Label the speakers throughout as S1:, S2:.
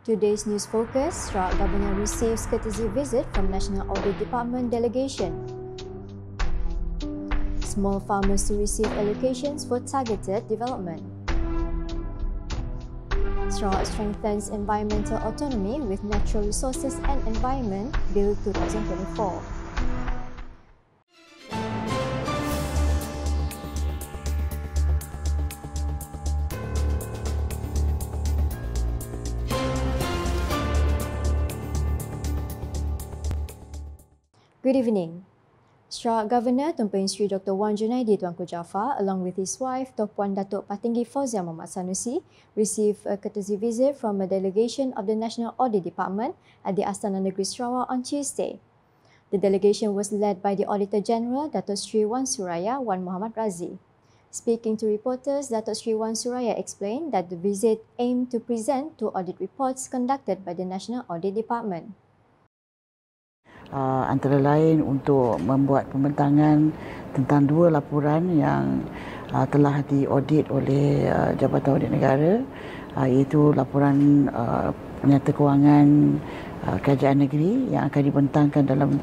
S1: Today's news focus, Sarawak Governor receives courtesy visit from National Audit Department Delegation. Small farmers to receive allocations for targeted development. Sarawak strengthens environmental autonomy with Natural Resources and Environment Bill 2024. Good evening. Sarawak Governor Tuan Sri Dr. Wan Junaidi Tuanku Jaafar along with his wife Puan Datuk Patinggi Fauzia Muhammad Sanusi received a courtesy visit from a delegation of the National Audit Department at the Astana Negeri Sarawak on Tuesday. The delegation was led by the Auditor General Datuk Sri Wan Suraya Wan Muhammad Razi. Speaking to reporters, Datuk Sri Wan Suraya explained that the visit aimed to present two audit reports conducted by the National Audit Department.
S2: Antara lain untuk membuat pembentangan tentang dua laporan yang telah diaudit oleh Jabatan Audit Negara, iaitu laporan penyata kewangan kerajaan negeri yang akan dibentangkan dalam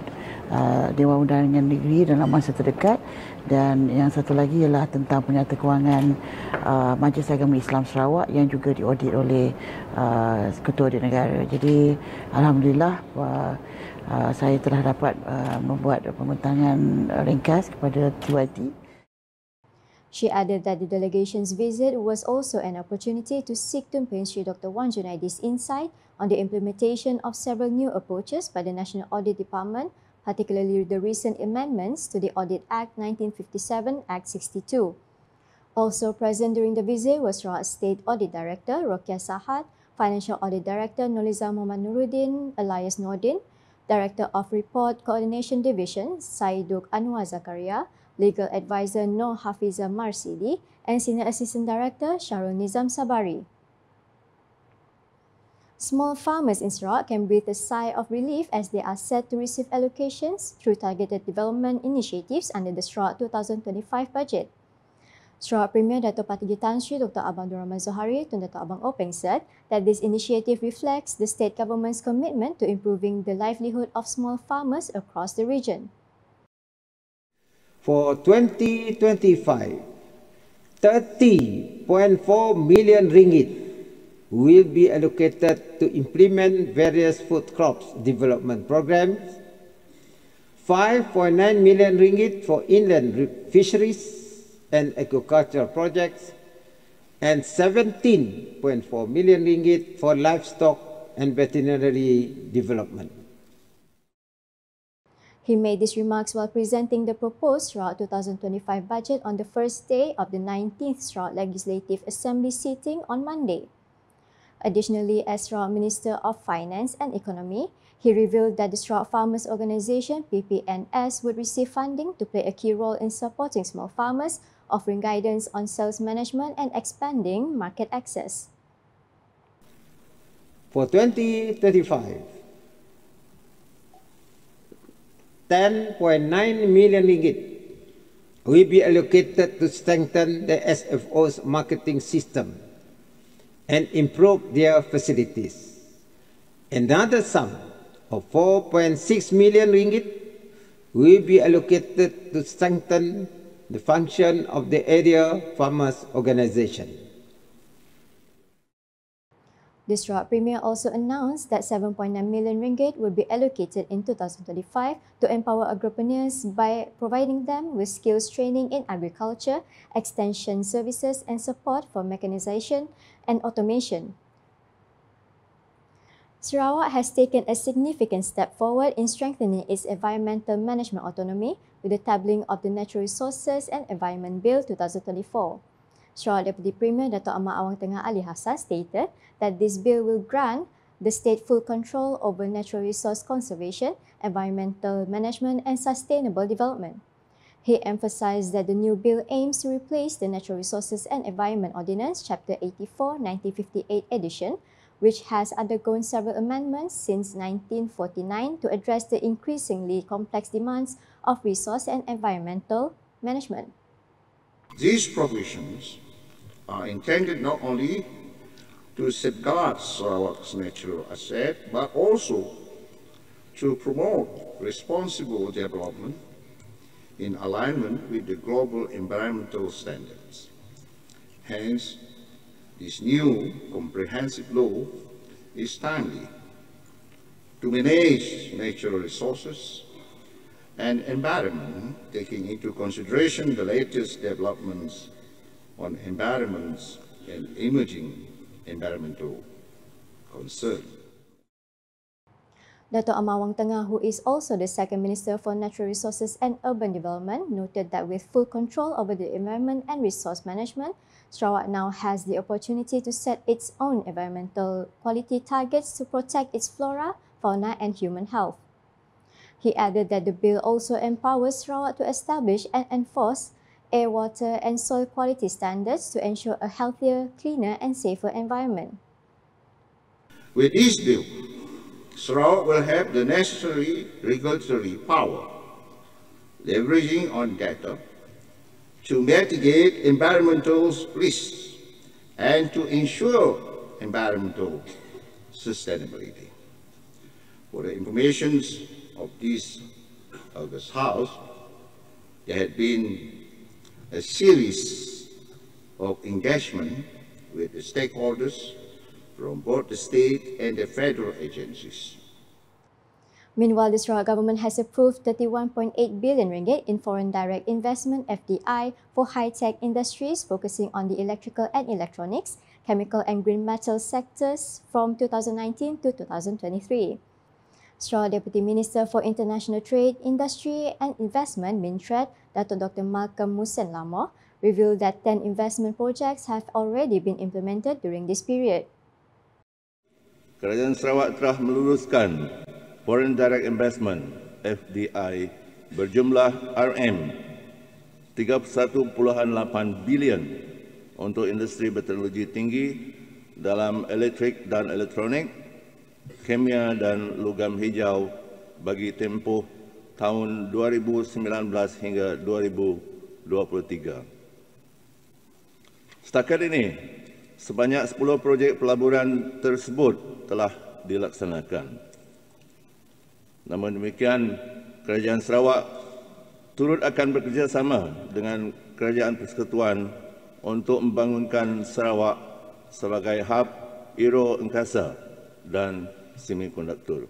S2: Dewan Undangan Negeri dalam masa terdekat, dan yang satu lagi ialah tentang penyata kewangan Majlis Agama Islam Sarawak yang juga diaudit oleh Ketua Audit Negara. Jadi alhamdulillah saya telah dapat membuat pembentangan ringkas kepada QIT.
S1: She added that the delegation's visit was also an opportunity to seek Tuan Sri Dr. Wan Junaidi's insight on the implementation of several new approaches by the National Audit Department, particularly the recent amendments to the Audit Act 1957, Act 62. Also present during the visit was Sarawak State Audit Director Rokia Sahad, Financial Audit Director Noliza Muhammad Nuruddin Elias Nordin, Director of Report Coordination Division Saiduk Anwar Zakaria, Legal Advisor Nur Hafiza Marsidi, and Senior Assistant Director Sharul Nizam Sabari. Small farmers in Sarawak can breathe a sigh of relief as they are set to receive allocations through targeted development initiatives under the Sarawak 2025 budget. Sarawak Premier Dato' Patinggi Tan Sri Dr. Abang Abdul Rahman Zohari Tun Dato' Abang Openg said that this initiative reflects the state government's commitment to improving the livelihood of small farmers across the region.
S3: For 2025, 30.4 million ringgit will be allocated to implement various food crops development programs, 5.9 million ringgit for inland fisheries and aquaculture projects, and 17.4 million ringgit for livestock and veterinary development.
S1: He made these remarks while presenting the proposed Sarawak 2025 budget on the first day of the 19th Sarawak Legislative Assembly sitting on Monday. Additionally, as Sarawak Minister of Finance and Economy, he revealed that the Sarawak Farmers Organisation (PPNS) would receive funding to play a key role in supporting small farmers, offering guidance on sales management and expanding market access.
S3: For 2035, 10.9 million ringgit will be allocated to strengthen the SFO's marketing system and improve their facilities. Another sum of 4.6 million ringgit will be allocated to strengthen the function of the area farmers organisation.
S1: The Sarawak Premier also announced that 7.9 million ringgit will be allocated in 2025 to empower agripreneurs by providing them with skills training in agriculture, extension services and support for mechanization and automation. Sarawak has taken a significant step forward in strengthening its environmental management autonomy with the tabling of the Natural Resources and Environment Bill 2024. Sarawak Deputy Premier Dato' Ahmad Awang Tengah Ali Hassan stated that this bill will grant the state full control over natural resource conservation, environmental management and sustainable development. He emphasized that the new bill aims to replace the Natural Resources and Environment Ordinance Chapter 84, 1958 edition, which has undergone several amendments since 1949 to address the increasingly complex demands of resource and environmental management.
S4: These provisions are intended not only to safeguard Sarawak's natural asset, but also to promote responsible development in alignment with the global environmental standards. Hence, this new comprehensive law is timely to manage natural resources and environment, taking into consideration the latest developments on environments and emerging environmental concerns.
S1: Dato' Amawang Tengah, who is also the second Minister for Natural Resources and Urban Development, noted that with full control over the environment and resource management, Sarawak now has the opportunity to set its own environmental quality targets to protect its flora, fauna and human health. He added that the bill also empowers Sarawak to establish and enforce air, water and soil quality standards to ensure a healthier, cleaner and safer environment.
S4: With this bill, Sarawak will have the necessary regulatory power, leveraging on data, to mitigate environmental risks and to ensure environmental sustainability. For the information of this August House, there had been a series of engagement with the stakeholders from both the state and the federal agencies.
S1: Meanwhile, the Sarawak government has approved 31.8 billion ringgit in foreign direct investment (FDI) for high-tech industries focusing on the electrical and electronics, chemical and green metal sectors from 2019 to 2023. Sarawak Deputy Minister for International Trade, Industry and Investment (Mintred), Dato' Dr. Malcolm Musen Lamor, revealed that 10 investment projects have already been implemented during this period.
S5: Kerajaan Sarawak telah meluluskan Foreign Direct Investment (FDI) berjumlah RM31.8 bilion untuk industri berteknologi tinggi dalam elektrik dan elektronik, kimia dan logam hijau bagi tempoh tahun 2019 hingga 2023. Setakat ini, sebanyak 10 projek pelaburan tersebut telah dilaksanakan. Namun demikian, Kerajaan Sarawak turut akan bekerjasama dengan Kerajaan Persekutuan untuk membangunkan Sarawak sebagai hub aero angkasa dan semikonduktor.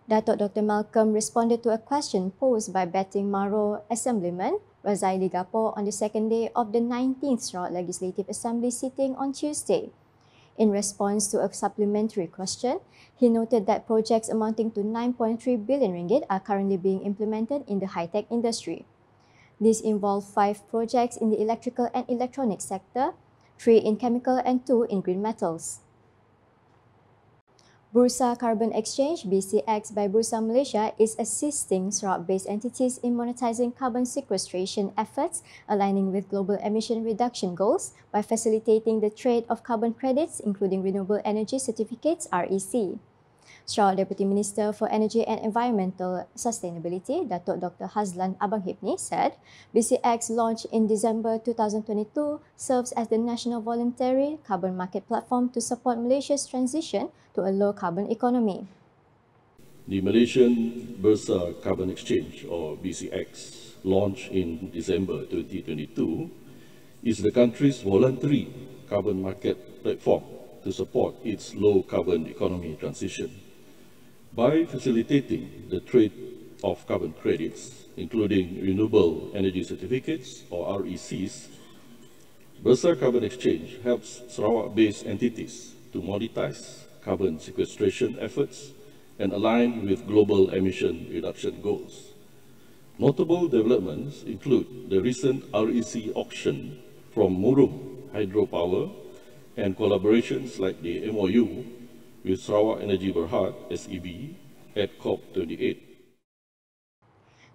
S1: Dato' Dr. Malcolm responded to a question posed by Betting Maro Assemblyman Razaili Gapo on the second day of the 19th Sarawak Legislative Assembly sitting on Tuesday. In response to a supplementary question, he noted that projects amounting to 9.3 billion ringgit are currently being implemented in the high-tech industry. These involve 5 projects in the electrical and electronic sector, 3 in chemical and 2 in green metals. Bursa Carbon Exchange (BCX) by Bursa Malaysia is assisting Sarawak-based entities in monetizing carbon sequestration efforts, aligning with global emission reduction goals by facilitating the trade of carbon credits, including renewable energy certificates (REC). Sarawak Deputy Minister for Energy and Environmental Sustainability, Dato' Dr. Hazlan Abang Hipni, said BCX launched in December 2022 serves as the national voluntary carbon market platform to support Malaysia's transition to a low-carbon economy.
S6: The Malaysian Bursa Carbon Exchange, or BCX, launched in December 2022, is the country's voluntary carbon market platform to support its low-carbon economy transition. By facilitating the trade of carbon credits, including renewable energy certificates, or RECs, Bursa Carbon Exchange helps Sarawak-based entities to monetize carbon sequestration efforts and align with global emission reduction goals. Notable developments include the recent REC auction from Murum Hydropower and collaborations like the MOU with Sarawak Energy Berhad (SEB) at COP28.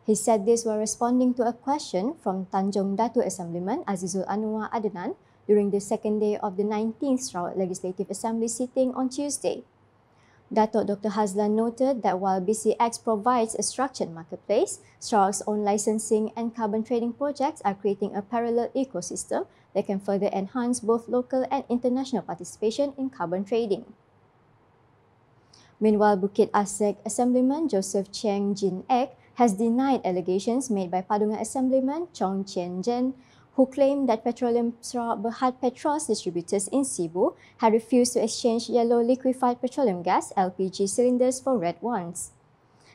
S1: He said this while responding to a question from Tanjung Datu Assemblyman Azizul Anwar Adnan during the second day of the 19th Sarawak Legislative Assembly sitting on Tuesday. Dato' Dr. Hazlan noted that while BCX provides a structured marketplace, Sarawak's own licensing and carbon trading projects are creating a parallel ecosystem that can further enhance both local and international participation in carbon trading. Meanwhile, Bukit Asek Assemblyman Joseph Cheng Jin Ek has denied allegations made by Padungan Assemblyman Chong Chien Jen, who claimed that Petroleum Sarawak Berhad PETROS distributors in Sibu had refused to exchange yellow liquefied petroleum gas (LPG) cylinders for red ones.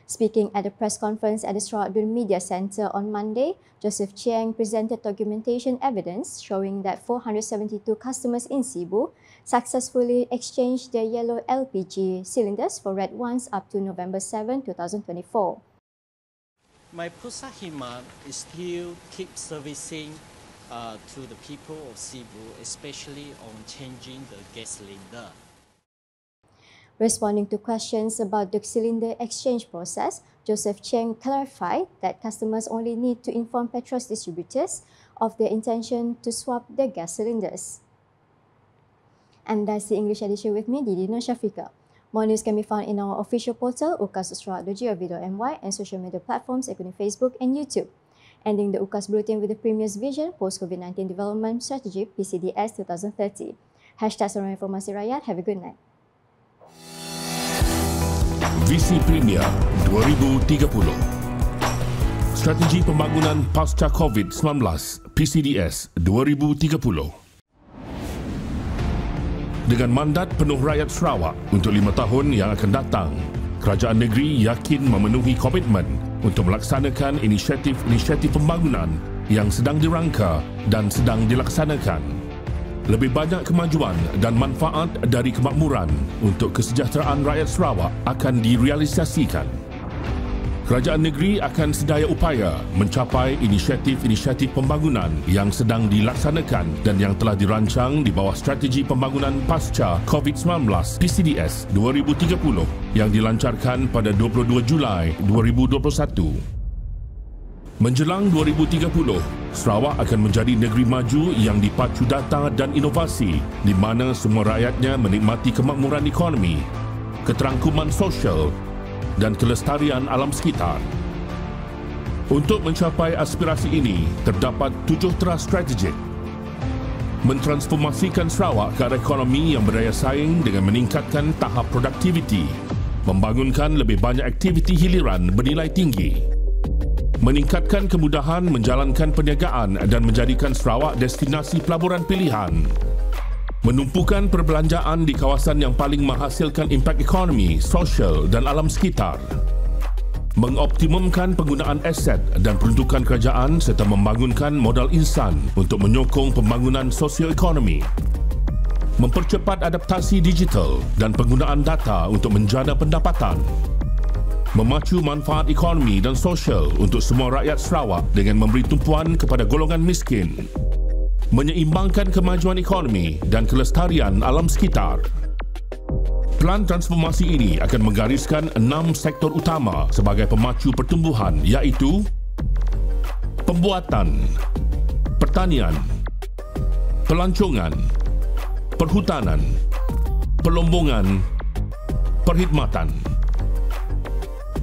S1: Speaking at a press conference at the Sarawak Dun Media Centre on Monday, Joseph Chiang presented documentation evidence showing that 472 customers in Sibu successfully exchanged their yellow LPG cylinders for red ones up to November 7, 2024.
S7: My Pusa Himat is still keep servicing to the people of Sibu, especially on changing the gas cylinder.
S1: Responding to questions about the cylinder exchange process, Joseph Cheng clarified that customers only need to inform PETROS distributors of their intention to swap their gas cylinders. And that's the English edition with me, Didi Nursyafiqah. More news can be found in our official portal, ukas.sarawak.gov.my, and social media platforms including Facebook and YouTube. Ending the UKAS Bulletin with the Premier's Vision Post-COVID-19 Development Strategy PCDS 2030. #Saluran Informasi Rakyat. Have a good night.
S8: Visi Premier 2030. Strategi Pembangunan Pasca COVID-19 PCDS 2030. Dengan mandat penuh rakyat Sarawak untuk 5 tahun yang akan datang, kerajaan negeri yakin memenuhi komitmen untuk melaksanakan inisiatif-inisiatif pembangunan yang sedang dirangka dan sedang dilaksanakan. Lebih banyak kemajuan dan manfaat dari kemakmuran untuk kesejahteraan rakyat Sarawak akan direalisasikan. Kerajaan negeri akan sedaya upaya mencapai inisiatif-inisiatif pembangunan yang sedang dilaksanakan dan yang telah dirancang di bawah Strategi Pembangunan Pasca COVID-19 PCDS 2030 yang dilancarkan pada 22 Julai 2021. Menjelang 2030, Sarawak akan menjadi negeri maju yang dipacu data dan inovasi di mana semua rakyatnya menikmati kemakmuran ekonomi, keterangkuman sosial dan kelestarian alam sekitar. Untuk mencapai aspirasi ini, terdapat 7 teras strategik. Mentransformasikan Sarawak ke arah ekonomi yang berdaya saing dengan meningkatkan tahap produktiviti, membangunkan lebih banyak aktiviti hiliran bernilai tinggi, meningkatkan kemudahan menjalankan perniagaan dan menjadikan Sarawak destinasi pelaburan pilihan, menumpukan perbelanjaan di kawasan yang paling menghasilkan impak ekonomi, sosial dan alam sekitar, mengoptimumkan penggunaan aset dan peruntukan kerajaan serta membangunkan modal insan untuk menyokong pembangunan sosioekonomi, mempercepat adaptasi digital dan penggunaan data untuk menjana pendapatan, memacu manfaat ekonomi dan sosial untuk semua rakyat Sarawak dengan memberi tumpuan kepada golongan miskin, menyeimbangkan kemajuan ekonomi dan kelestarian alam sekitar. Pelan transformasi ini akan menggariskan 6 sektor utama sebagai pemacu pertumbuhan iaitu pembuatan, pertanian, pelancongan, perhutanan, pelombongan, perkhidmatan.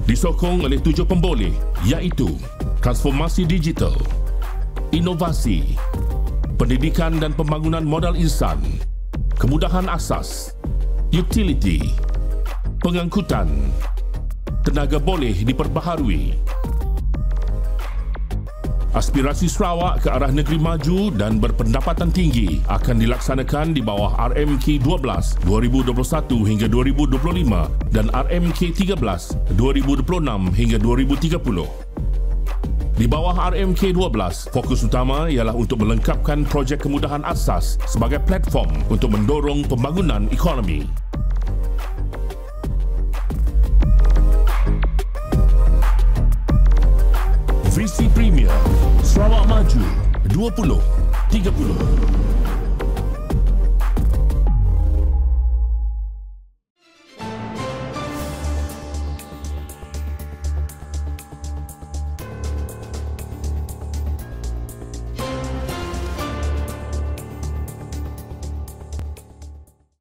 S8: Disokong oleh 7 pemboleh iaitu transformasi digital, inovasi, pendidikan dan pembangunan modal insan, kemudahan asas, utility, pengangkutan, tenaga boleh diperbaharui. Aspirasi Sarawak ke arah negeri maju dan berpendapatan tinggi akan dilaksanakan di bawah RMK 12 2021 hingga 2025 dan RMK 13 2026 hingga 2030. Di bawah RMK 12, fokus utama ialah untuk melengkapkan projek kemudahan asas sebagai platform untuk mendorong pembangunan ekonomi. Visi Premier Sarawak Maju 2030.